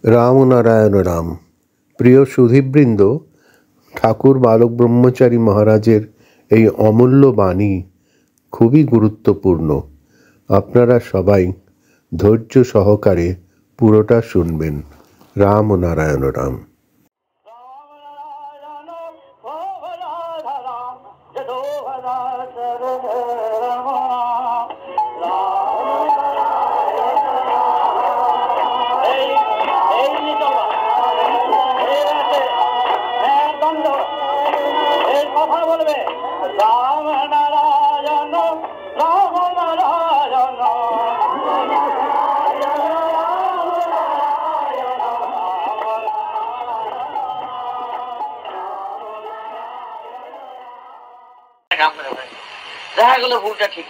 রাম নারায়ণ রাম। প্রিয় সুধীবৃন্দ, ঠাকুর বালক ব্রহ্মচারী মহারাজের এই অমূল্য বাণী খুবই গুরুত্বপূর্ণ। আপনারা সবাই ধৈর্য সহকারে পুরোটা শুনবেন। রাম নারায়ণ রাম। দেখা গেল ভুলটা ঠিক।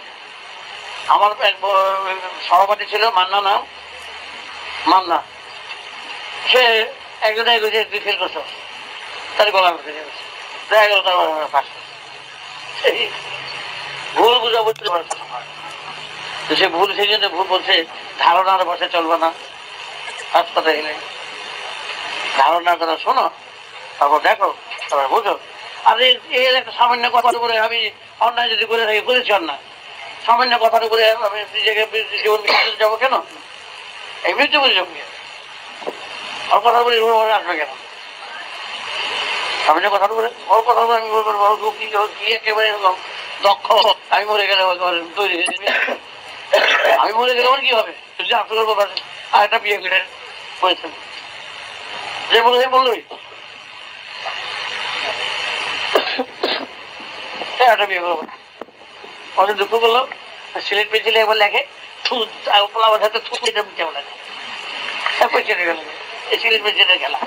আমার এক সহপাঠী ছিল, মান্না নাম, মান্না। সে একজন ফিল করছো তার গলা দেখা গেল তার ভুল বুঝা বুঝতে পারছে। সে ভুল, সেই জন্য ভুল বলছে ধারণার বসে চলবে না। হাসপাতালে গেলে ধারণার কথা শোনো, তারপর দেখো, তারপর বুঝো। আর এর একটা সামান্য কথার উপরে আমি অন্যায় যদি করে থাকি, করেছি অন্যায়, সামান্য কথার উপরে আমি নিজেকে জীবন বিসর্জন যাবো কেন? এই মৃত্যু বুঝে যাবো ওর কথার উপরে আসবে কেন? সামান্য কথার উপরে ওর কথার উপরে আমি বলবো কি একেবারে দক্ষ, আমি মরে গেলে তৈরি হয়ে যাবে। আমি মরে গেলে আমার কি হবে? যদি আফসোস করবো আর একটা বিয়ে করে বলেছেন যে বললোই একটা বিয়ে করবো। অনেক দুঃখ করলো। সিলেট পেয়েছিল একবার লেখে পোলাবার সাথে সিলেট পেন্সিলের খেলা।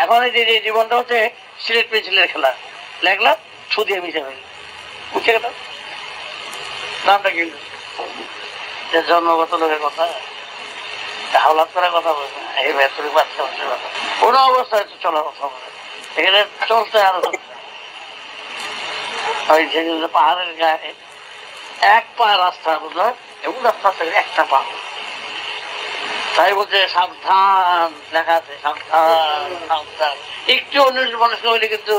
এখন এই যে জীবনটা হচ্ছে সিলেট পেন্সিলের খেলা। লেখলাম ছু দিয়ে মিশে ফেলি। বুঝছে কথা নামটা কিন্তু জন্মগত লোকের কথা, হাওলাত করার কথা বলবে না। এই ভেতরে বাচ্চা বাচ্চার কথা কোনো অবস্থায় চলার কথা বলে এখানে চলতে আরো ওই যে পাহাড়ের গায়ে এক পা রাস্তা, বুঝলো, এবং রাস্তা থেকে একটা পা। তাই বলছে সাবধান, লেখা আছে সাবধান সাবধান। একটু অন্য মানুষ হইলে কিন্তু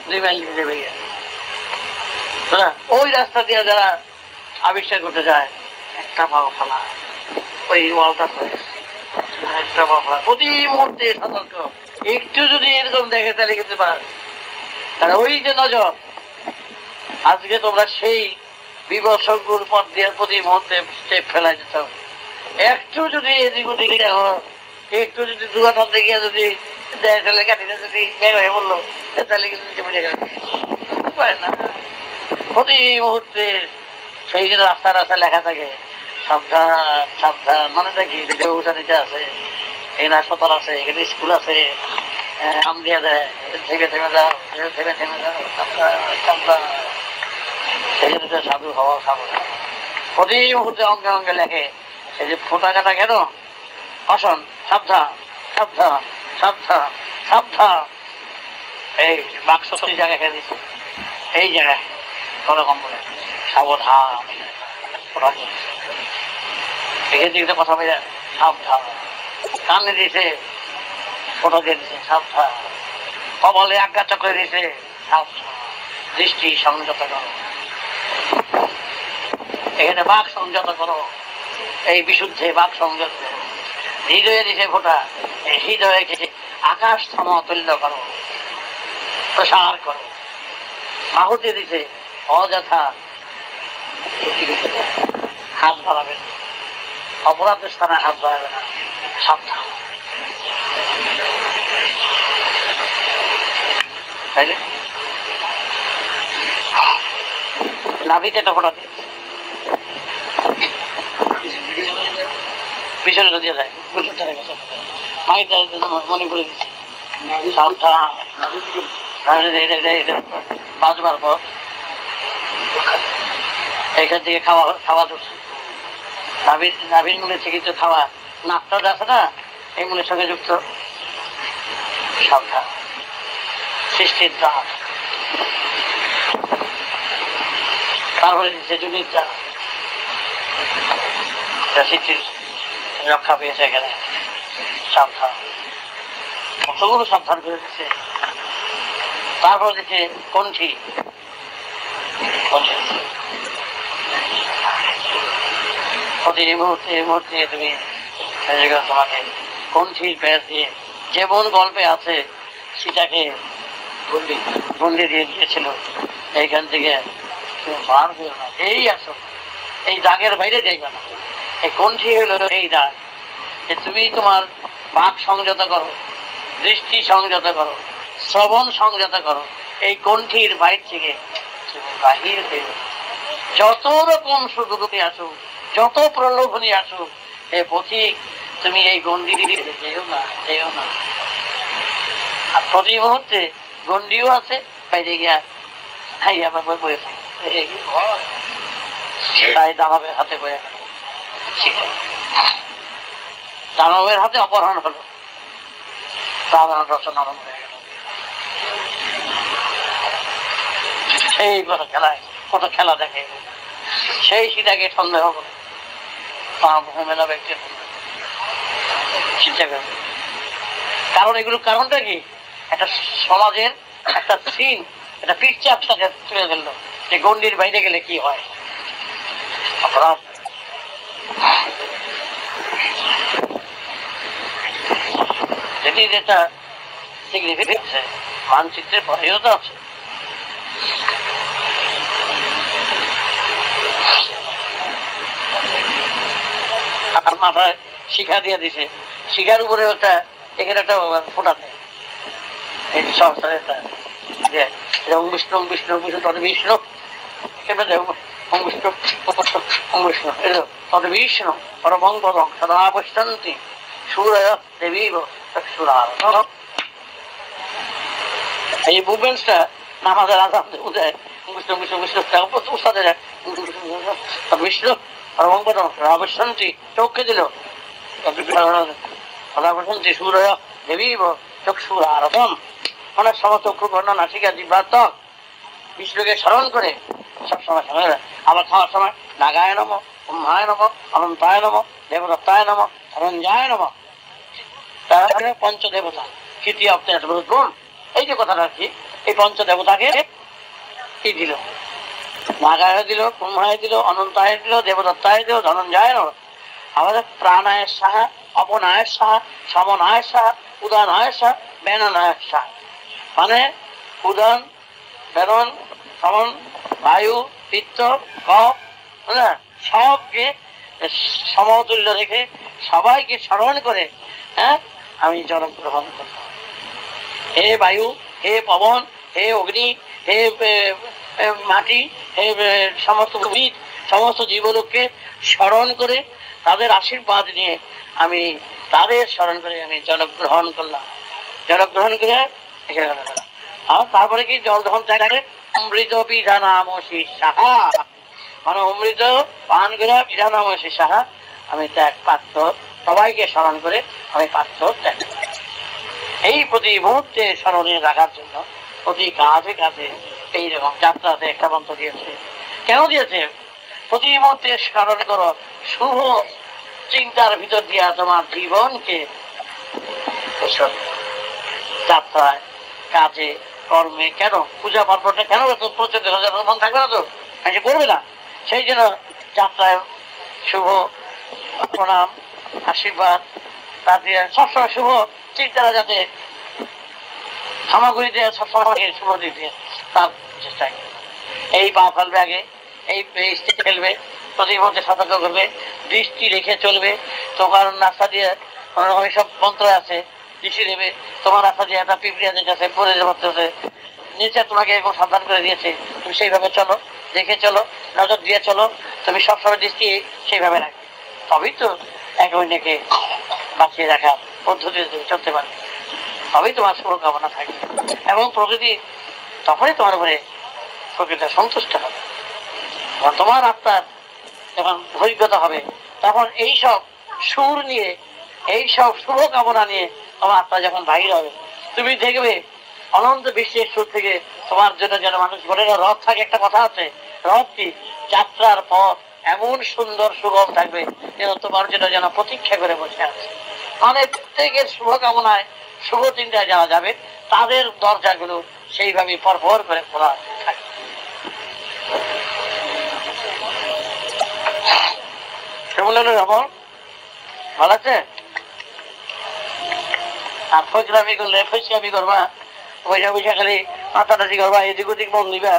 2 মাইল নেমে গেছে। ওই রাস্তা দিয়ে যারা আবিষ্কার করতে যায় একটা পাও ফেলা, ওই ওয়ালটা একটা পাও ফেলা, প্রতি মুহূর্তে সতর্ক। একটু যদি এরকম দেখে তাহলে কিন্তু তাহলে ওই যে নজর, আজকে তোমরা সেই বিবর্ষণগুলোর পথ দিয়ে প্রতি মুহূর্তে স্টেপ ফেলা যেত। একটু যদি এদিক ওদিক দেখো, একটু যদি দোকান গিয়ে যদি দেয় কাটিটা যদি হয়ে বললো তাহলে কিন্তু না। প্রতি মুহূর্তে সেই জন্য রাস্তা রাস্তা লেখা থাকে সাবধান সাবধান। মানে দেখি উঠানিতে আছে, এখানে হাসপাতাল আছে, এখানে স্কুল আছে, কাম দিয়ে দেয়, থেমে থেমে যাও, থেমে থেমে যাও, সাবধান। সেই জন্য সাধু হওয়া সাবধান। প্রতি মুহূর্তে অঙ্গে অঙ্গে লেখে এই যে ফোটা কাটা কেন আসন, সাবধান সাবধান সাবধান সাবধান। এই বাক্স জায়গায় খেয়ে দিচ্ছে, এই জায়গায় ওরকম বলে সাবধান। এখান থেকে কথা বলে সাবধান। কানে দিয়েছে ফোটা দিয়ে দিচ্ছে সাবধান। কবলে আজ্ঞা চক্রে দিয়েছে সাবধান। দৃষ্টি সংযত করো, এখানে বাক সংযত করো, এই বিশুদ্ধে বাক সংযত করো। হৃদয়ে দিছে ফোটা, এই হৃদয়কে আকাশ সমতুল্য করো, প্রসার করো। মাহুতি দিছে অযথা হাত বাড়াবে না, অপরাধের স্থানে হাত বাড়াবে না, সাবধান। তাইলে নাভিতে একটা ফোটা দিয়ে পিছনে দিয়ে যায়, মনে করে দিচ্ছে সাবধান। বাঁচবার পর এখান থেকে খাওয়া খাওয়া ধরছে, নাভির মূলের থেকে কিছু খাওয়া, নাকটা আছে না, এই মূলের সঙ্গে যুক্ত। সাবধান। সৃষ্টির দাঁত, তারপরে দিচ্ছে জুনির দাঁত, সৃষ্টির রক্ষা পেয়েছে এখানে। সাবধান, কতগুলো সাবধান করে দিচ্ছে। তারপর দিচ্ছে কণ্ঠী, প্রতি মুহূর্তে মুহূর্তে তুমি তোমাকে কণ্ঠীর প্যাঁচ দিয়ে যেমন গল্পে আছে সেটাকে গন্ডি দিয়ে দিয়েছিল, এইখান থেকে তুমি বার হইও না, এই আসো, এই দাগের বাইরে যাইবে না। এই কণ্ঠী হলো এই দাগ, যে তুমি তোমার বাক সংযত করো, দৃষ্টি সংযত করো, শ্রবণ সংযত করো, এই কণ্ঠীর বাইর থেকে তুমি বাহির হয়ে যত রকম সুযোগে আসুক, যত প্রলোভনী আসুক, এ পথিক তুমি এই গন্ডি দিয়ে যেও না, যেও না। আর প্রতি মুহূর্তে গন্ডিও আছে, বাইরে গিয়া খাই আবার বয়েছে, তাই দানবের হাতে বয়ে গেল, দানবের হাতে অপহরণ হলো, রাবণ রচনা আরম্ভ হয়ে গেল। সেই কত খেলা দেখে, সেই সীতাকে সন্দেহ করে মেলা ব্যক্তি চিন্তা করে। কারণ এগুলো কারণটা কি, একটা সমাজের একটা সিন, একটা পিকচার তাকে তুলে দিল যে গন্ডির বাইরে গেলে কি হয়, অপরাধ। যেটা মানচিত্রের পরেও তো আছে। মাথায় শিখা দিয়ে দিছে, শিখার উপরে একটা এখানে একটা ফোটা দেয়, এই সংসারের বিষ্ণু বিষ্ণু বিষ্ণু তত বিষ্ণু, বিষ্ণু বিষ্ণু তত বিষ্ণু পরমং পদং সদা পশ্যন্তি সূরয় দেবী চক্ষুরার। এই মুভমেন্টসটা নামাজের আজান দেয়, বিষ্ণু বিষ্ণু বিষ্ণু উস্তাদের বিষ্ণু পরমং পদং সদা পশ্যন্তি চক্ষে দিল, সদা পশ্যন্তি সূরয় দেবী চক্ষুরারতম, অনেক সময় চক্ষু কর্ণ নাসিকা জিহ্বা ত্বক বিষ্ণুকে স্মরণ করে সবসময় স্মরণ। আবার খাওয়ার সময় নাগায় নম, ব্রহ্মায় নম, অনন্তায় নম, দেবদত্তায় নম, ধনঞ্জয় নম, তারপরে পঞ্চদেবতা তৃতীয় গুণ। এই যে কথাটা কি, এই পঞ্চদেবতাকে কি দিল, নাগায় দিল, ব্রহ্মায় দিল, অনন্তায় দিল, দেবদত্তায় দিল, ধনঞ্জয় নম। আমাদের প্রাণায়ের সাহা, অপনায়ের সাহা, সমনায়ের সাহা, উদানায়ের সাহা, বেনানায়ের সাহা। মানে উদান, বেদন, সমন, বায়ু, পিত্ত, কফ, সবকে সমতুল্য রেখে সবাইকে স্মরণ করে, হ্যাঁ, আমি জল গ্রহণ করব। হে বায়ু, হে পবন, হে অগ্নি, হে মাটি, হে সমস্ত উদ্ভিদ, সমস্ত জীবলোককে স্মরণ করে তাদের আশীর্বাদ নিয়ে আমি তাদের স্মরণ করে আমি জল গ্রহণ করলাম। জল গ্রহণ করে আর তারপরে কি জল যখন চাইলে অমৃত বিধানামসি সাহা, মানে অমৃত পান করে বিধানামসি সাহা, আমি ত্যাগ পাত্র, সবাইকে স্মরণ করে আমি পাত্র ত্যাগ। এই প্রতি মুহূর্তে স্মরণে রাখার জন্য প্রতি কাজে কাজে এইরকম যাত্রাতে একটা মন্ত্র দিয়েছে। কেন দিয়েছে? প্রতি মুহূর্তে স্মরণ করো, শুভ চিন্তার ভিতর দিয়া তোমার জীবনকে যাত্রায় কাজে কর্মে, কেন পূজা পার্বণটা কেন প্রচলিত মন থাকবে না, তো করবে না। সেই জন্য যাত্রায় শুভ প্রণাম আশীর্বাদ তার দিয়ে সবসময় শুভ চিন্তারা যাতে সামগ্রী দিয়ে সবসময় শুভ দিতে তার চেষ্টা। এই পা ফেলবে আগে, এই ফেলবে, প্রতি মুহূর্তে সতর্ক করবে, দৃষ্টি রেখে চলবে। তোমার রাস্তা দিয়ে অনেক সব মন্ত্র আছে, দৃষ্টি দেবে। তোমার রাস্তা দিয়ে একটা পিঁপড়িয়া যেতেছে, পরে পড়তেছে, নিচে তোমাকে এরকম সাবধান করে দিয়েছে, তুমি সেইভাবে চলো, দেখে চলো, নজর দিয়ে চলো, তুমি সবসময় দৃষ্টি সেইভাবে রাখবে। তবেই তো এক অন্যকে বাঁচিয়ে রাখার পদ্ধতিতে চলতে পারবে, তবেই তোমার শুভকামনা থাকবে এবং প্রকৃতি তখনই তোমার উপরে প্রকৃতি সন্তুষ্ট হবে। তোমার আত্মার যখন অভিজ্ঞতা হবে তখন এইসব সুর নিয়ে, এইসব শুভকামনা নিয়ে তোমার আত্মা যখন বাহির হবে, তুমি দেখবে অনন্ত বিশ্বের সুর থেকে তোমার জন্য যেন মানুষ বলে না, রথ থাকে, একটা কথা আছে, রথ কি যাত্রার পথ এমন সুন্দর সুগম থাকবে যেন তোমার জন্য যেন প্রতীক্ষা করে বসে আছে। মানে প্রত্যেকের শুভকামনায় শুভ চিন্তায় যাওয়া যাবে, তাদের দরজাগুলো সেইভাবে পরপর করে খোলা থাকে। ভালো আছে? আর ফজলামি করলে ফৈসলামি করবা, বৈশা বৈশা খালি মাথাটাছি করবা, এদিক ওদিক মন দিবা,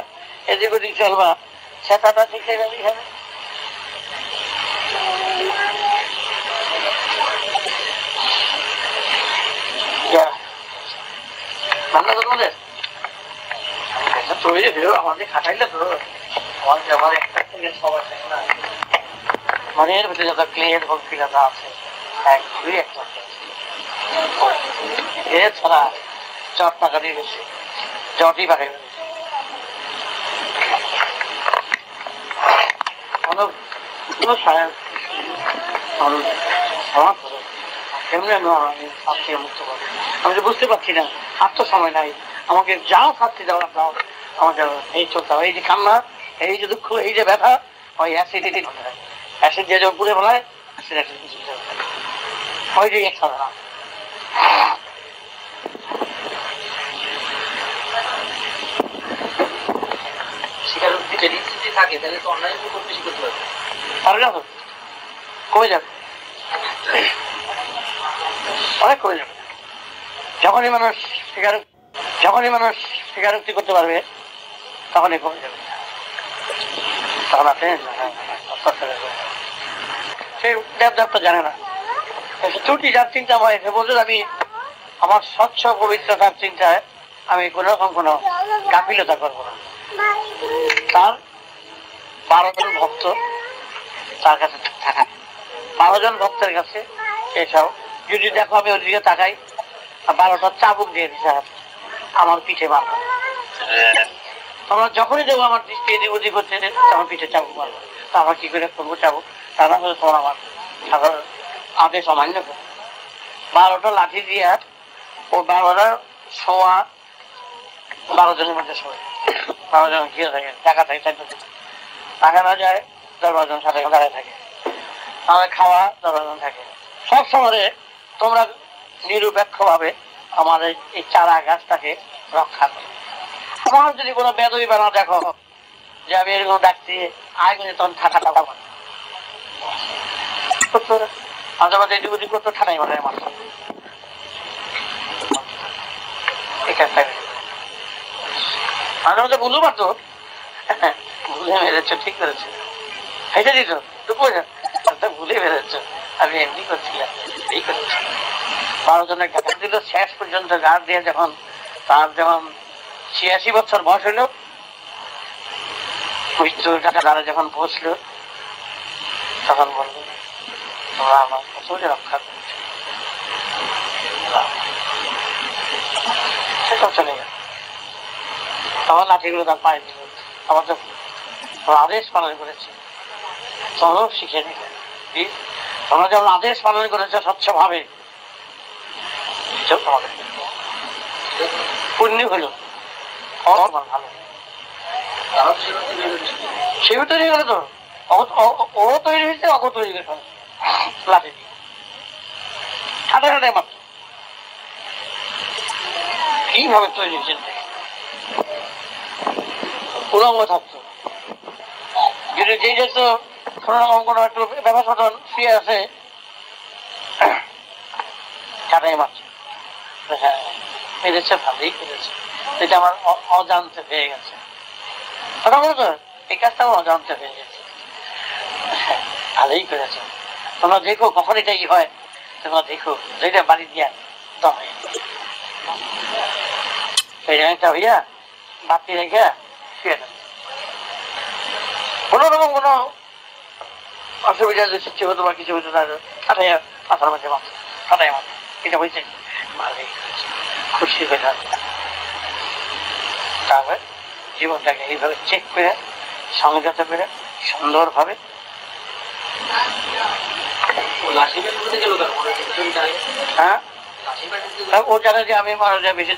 এদিক ওদিক চলবা, সেটাটা শিখে যাবি খাবে। রান্না করবো আমাদের খাটাইলে তো আমার একটা থেকে সবার না মনের ভিতরে যত ক্লিয়ার ভক্তিলতা আছে একদমই একটা এছাড়া চট টাকা দিয়ে গেছে জটই বাড়ে আমি তো বুঝতে পারছি না, আর তো সময় নাই, আমাকে যা শাস্তি দেওয়া দাও আমাকে এই চলতে হবে। এই যে কান্না, এই যে দুঃখ, এই যে ব্যথা, ওই অ্যাসিডিটি অ্যাসিড দিয়ে যখন পুড়ে ফেলায় ওই যে এক সাধনা। থাকে তাহলে তো অনলাইন বেশি করতে পারবে, পারবে না তো কমে যাবে, অনেক কমে যাবে। যখনই মানুষ স্বীকারোক্তি করতে পারবে তখনই কমে যাবে। তখন আপনি সেই দেবদাবটা জানে না, ত্রুটি যার চিন্তা হয়েছে বলতে আমি আমার স্বচ্ছ পবিত্রতার চিন্তায় আমি কোন রকম কোনো গাফিলতা করবো না। তার 12 জন ভক্ত তার কাছে থাকা, 12 জন ভক্তের কাছে এসব যদি দেখো আমি ওদিকে তাকাই 12টা চাবুক দিয়ে দিতে আমার পিঠে মারবো। তোমরা যখনই দেবো আমার দৃষ্টি এদিক ওদিক হচ্ছে আমার পিঠে চাবুক মারবো, তা আমার কি করে করবো চাবুক, তা না হলে তোমার আমার সাধারণ আদেশ অমান্য করবো। 12টা লাঠি দিয়ে ও 12টা শোয়া 12 জনের মধ্যে শোয়, 12 জন ঘিরে থাকে, টাকা থাকে, টাকা না যায় 10 জন সাথে দাঁড়ায় থাকে, আমাদের খাওয়া 10 জন থাকে। সব সময় তোমরা নিরপেক্ষ ভাবে আমাদের এই চারা গাছটাকে রক্ষা করো। আমার যদি কোনো বেদবি বানা দেখো যে আমি এরকম ডাকছি আয় করে তখন ঠাটা টাকা মানে মাঝে মাঝে এদিক ওদিক করতো ঠাটাই মানে মাত্র মাঝে মাঝে ভুলও পারতো, ভুলে মেরেছ, ঠিক করেছে, হেঁটে দিত ভুলে বেরোচ্ছ, আমি এমনি করছিলাম, এই করেছি। 12 জনের গাছ দিল, শেষ পর্যন্ত গাছ দিয়ে যখন তার যখন 86 বছর বয়স হইল, মৃত্যুর টাকা দ্বারা যখন পৌঁছলো তখন বললো তোমরা আমার কত রক্ষা করছো, সেটাও চলে গেল। তখন লাঠিগুলো তার পায়ে দিল, আমার তো আদেশ পালন করেছে, তোমরাও শিখে নিলে, তোমরা যেমন আদেশ পালন করেছো স্বচ্ছভাবে পুণ্য হলো ভালো সেও তৈরি হলো তো, ও তৈরি হয়েছে, অগ তৈরি করে লাঠি দিয়ে ঠাটে ঠাটে মাত্র কিভাবে তৈরি হয়েছে পুরঙ্গ থাকতো। যদি যে যেত কোনো রকম কোনো একটু ব্যবস্থা শুয়ে আছে ঠাটাই মাত্র, হ্যাঁ মেরেছে, ভালোই করেছে, এটা আমার অজান্তে হয়ে গেছে। কথা বলতো এই কাজটা আমার অজান্তে হয়ে গেছে, ভালোই করেছে। তোমরা দেখো কখন এটাই হয়, তোমরা দেখো যেটা বাড়ি দিয়া দমে একটা হইয়া বাতি রেখে শুয়ে দেবে, কোন রকম কোনো অসুবিধা সৃষ্টি হতো বা কিছু হতো না, ঠাটাইয়া মাথার মধ্যে মাত্র ঠাটাই মাত্র এটা হয়েছে, ভালোই করেছে, খুশি হয়ে থাকবে। তারপরে জীবনটাকে এইভাবে চেক করে সংযত করে সুন্দরভাবে ও জানে যে আমি মারা যায় বেশি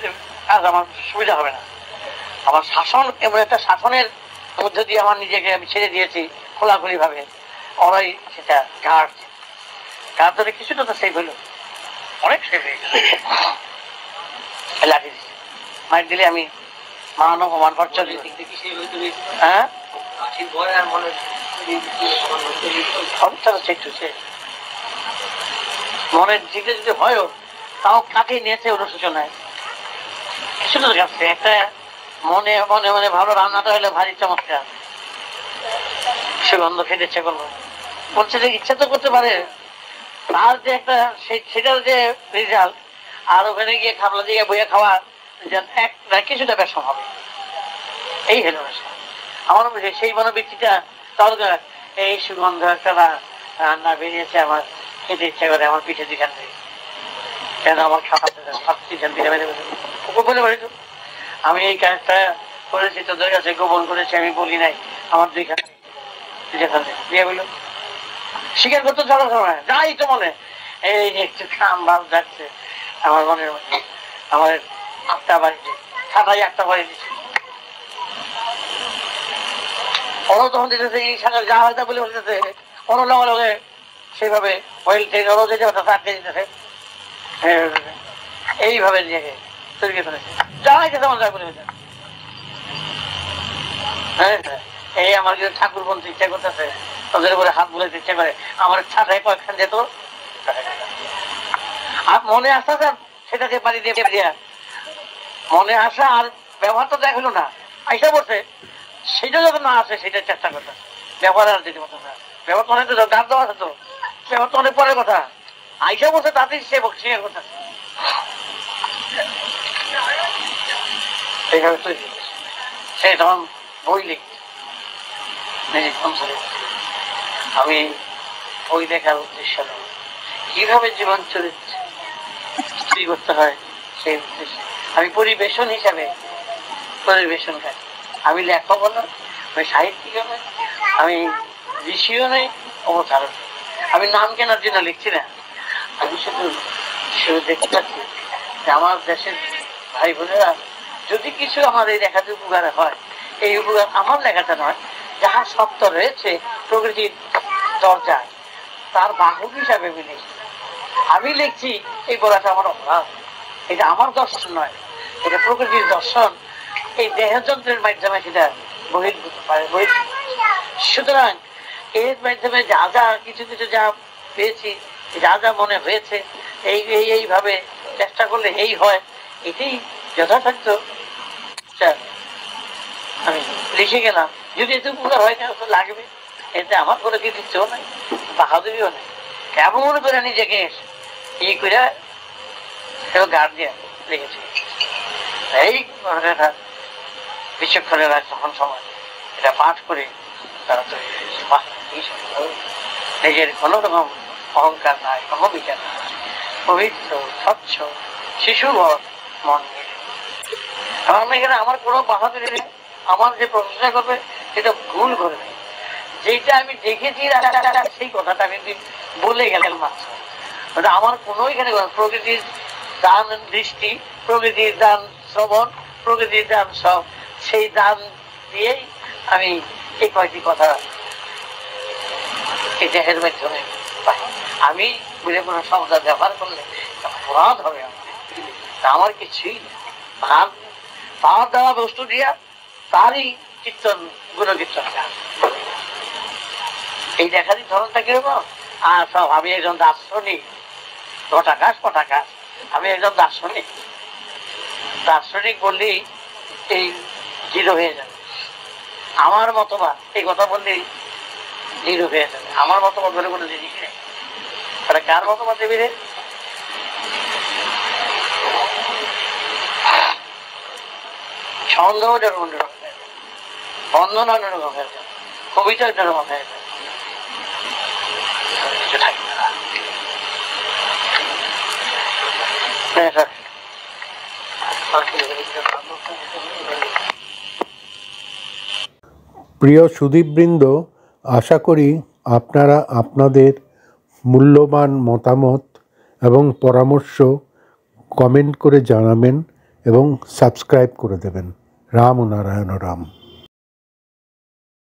কাজ আমার সুবিধা হবে না, আমার শাসন এমন একটা শাসনের মধ্য দিয়ে আমার নিজেকে আমি ছেড়ে দিয়েছি খোলাখুলি ভাবে, ওরাই সেটা গাড় ধরে কিছুটা তো সেই হলো, অনেক শেষ হয়ে গেছে। লাঠি দিচ্ছে, মাইক দিলে আমি মান অপমান খরচা দিই। হ্যাঁ মনের দিকে যদি হয়ও তাও কাকে নিয়েছে অনুশোচনায় সুন্দর কাছে একটা মনে মনে মনে ভালো রান্নাটা হলে ভারী চমৎকার, সুগন্ধ খেতে ইচ্ছা করলো, বলছে যে ইচ্ছা তো করতে পারে, তার যে একটা সেটার যে রেজাল্ট আর ওখানে গিয়ে খাবলা দিয়ে বইয়ে খাওয়া কিছুটা বেশম হবে, এই হলো আমার সেই মনোবৃত্তিটা। তাহলে এই সুগন্ধ একটা রান্না বেরিয়েছে, আমার খেতে ইচ্ছা করে, আমার পিঠে দিখান থেকে কেন আমার বলে বলি তো আমি এই কাজটা করেছি, তোদের কাছে গোপন করেছি, আমি বলি নাই, আমার দুইখান দিয়ে বললো স্বীকার করতে চলার সময় যাই তো মনে এই একটু খাম ভাব যাচ্ছে আমার মনের মধ্যে, আমার আটটা বাড়িতে ছাটাই একটা বাড়ি দিচ্ছে, ওরাও তখন দিতেছে এই সাঁতার যা হয়তো বলে বলতেছে, ওরা লগে সেইভাবে দিতেছে এইভাবে নিজেকে তৈরি করেছে, যাই তেমন যা বলে এই আমার কিন্তু ঠাকুর বলতে ইচ্ছা করতেছে, তাদের উপরে হাত বুলাইতে ইচ্ছা করে, আমার ছাটাই কয়েকখান যেত আর মনে আসা সেটাকে বাড়ি দিয়ে দিয়া মনে আসা আর ব্যবহারটা দেখলো না, আইসা বলছে সেটা যখন না আসে সেটার চেষ্টা করতে ব্যবহার আর দিতে পারতো না, ব্যবহার তো অনেক গান দেওয়া আছে তো, ব্যবহার তো অনেক পরের কথা, আইসা বলছে তাতেই সে বক্সিং এর কথা এইভাবে তৈরি সে তখন বই লিখছে আমি বই দেখার উদ্দেশ্য নেই, কিভাবে জীবন চরিত্র তৈরি করতে হয় সেই উদ্দেশ্যে আমি পরিবেশন হিসাবে পরিবেশন করি, আমি লেখকও না, আমি সাহিত্যিকও নই, আমি ঋষিও নেই, অবতারও, আমি নাম কেনার জন্য লিখছি না, আমি শুধু দেখতে পাচ্ছি যে আমার দেশের ভাই বোনেরা যদি কিছু আমার এই লেখাতে উপকার হয়, এই উপকার আমার লেখাটা নয়, যাহা সত্য রয়েছে প্রকৃতির দরজায় তার বাহক হিসাবে আমি লিখছি, আমি লিখছি এই বলাটা আমার অপরাধ, এটা আমার দর্শন নয়, এটা প্রকৃতির দর্শন, এই দেহযন্ত্রের মাধ্যমে সেটা বহির্ভূত পারে। সুতরাং এর মাধ্যমে যা যা কিছু কিছু যা পেয়েছি, যা যা মনে হয়েছে, এইভাবে চেষ্টা করলে এই হয়, এটাই যথাসাধ্য আমি লিখে গেলাম, যদি এতে উপকার হয় লাগবে, এতে আমার কোনো কৃতিত্বও নাই, বাহাদুরিও নেই, কেমন করে নিজেকে এই করে গার্ড দিয়ে লিখেছি, এই বিচক্ষণেরা তখন সময় এটা পাঠ করে তারা তৈরি হয়েছে, নিজের কোনো রকম অহংকার নাই, অহমিকা নাই, পবিত্র স্বচ্ছ শিশুবর মন মিলে, আমার এখানে আমার কোনো বাহাদুরি নেই, আমার যে প্রশংসা করবে সেটা ভুল করে নেই, যেটা আমি দেখেছি সেই কথাটা আমি বলে গেলাম মাত্র, আমার কোনো এখানে প্রকৃতির দান দৃষ্টি, প্রকৃতির দান শ্রবণ, প্রকৃতির দান সব, সেই দান দিয়েই আমি এই কয়েকটি কথা এই দেহের মাধ্যমে পাই, আমি বুঝে কোনো শব্দ ব্যবহার করলে অপরাধ হবে, আমার কিছুই ভাব পাওয়ার দেওয়া বস্তু দিয়া তারই কীর্তন গুণকীর্তন এই দেখারই ধরনটা কিরকম, আর সব আমি একজন দার্শনিক, ঘটাকাশ পটাকাশ, আমি একজন দার্শনিক, দার্শনিক বললেই এই জিরো হয়ে যাবে, আমার মতবাদ এই কথা বললেই জিরো হয়ে যাবে, আমার মতবাদ বলে কোনো জিনিস নেই, তাহলে কার মতবাদ দেবে রে? ছন্দ অন্যরকম হয়ে যাবে, বন্ধনা অন্যরকম হয়ে যাবে, কবিতা অন্যরকম হয়ে যাবে, কিছু থাকবে না। প্রিয় সুধীবৃন্দ, আশা করি আপনারা আপনাদের মূল্যবান মতামত এবং পরামর্শ কমেন্ট করে জানাবেন এবং সাবস্ক্রাইব করে দেবেন। রাম ও নারায়ণ রাম।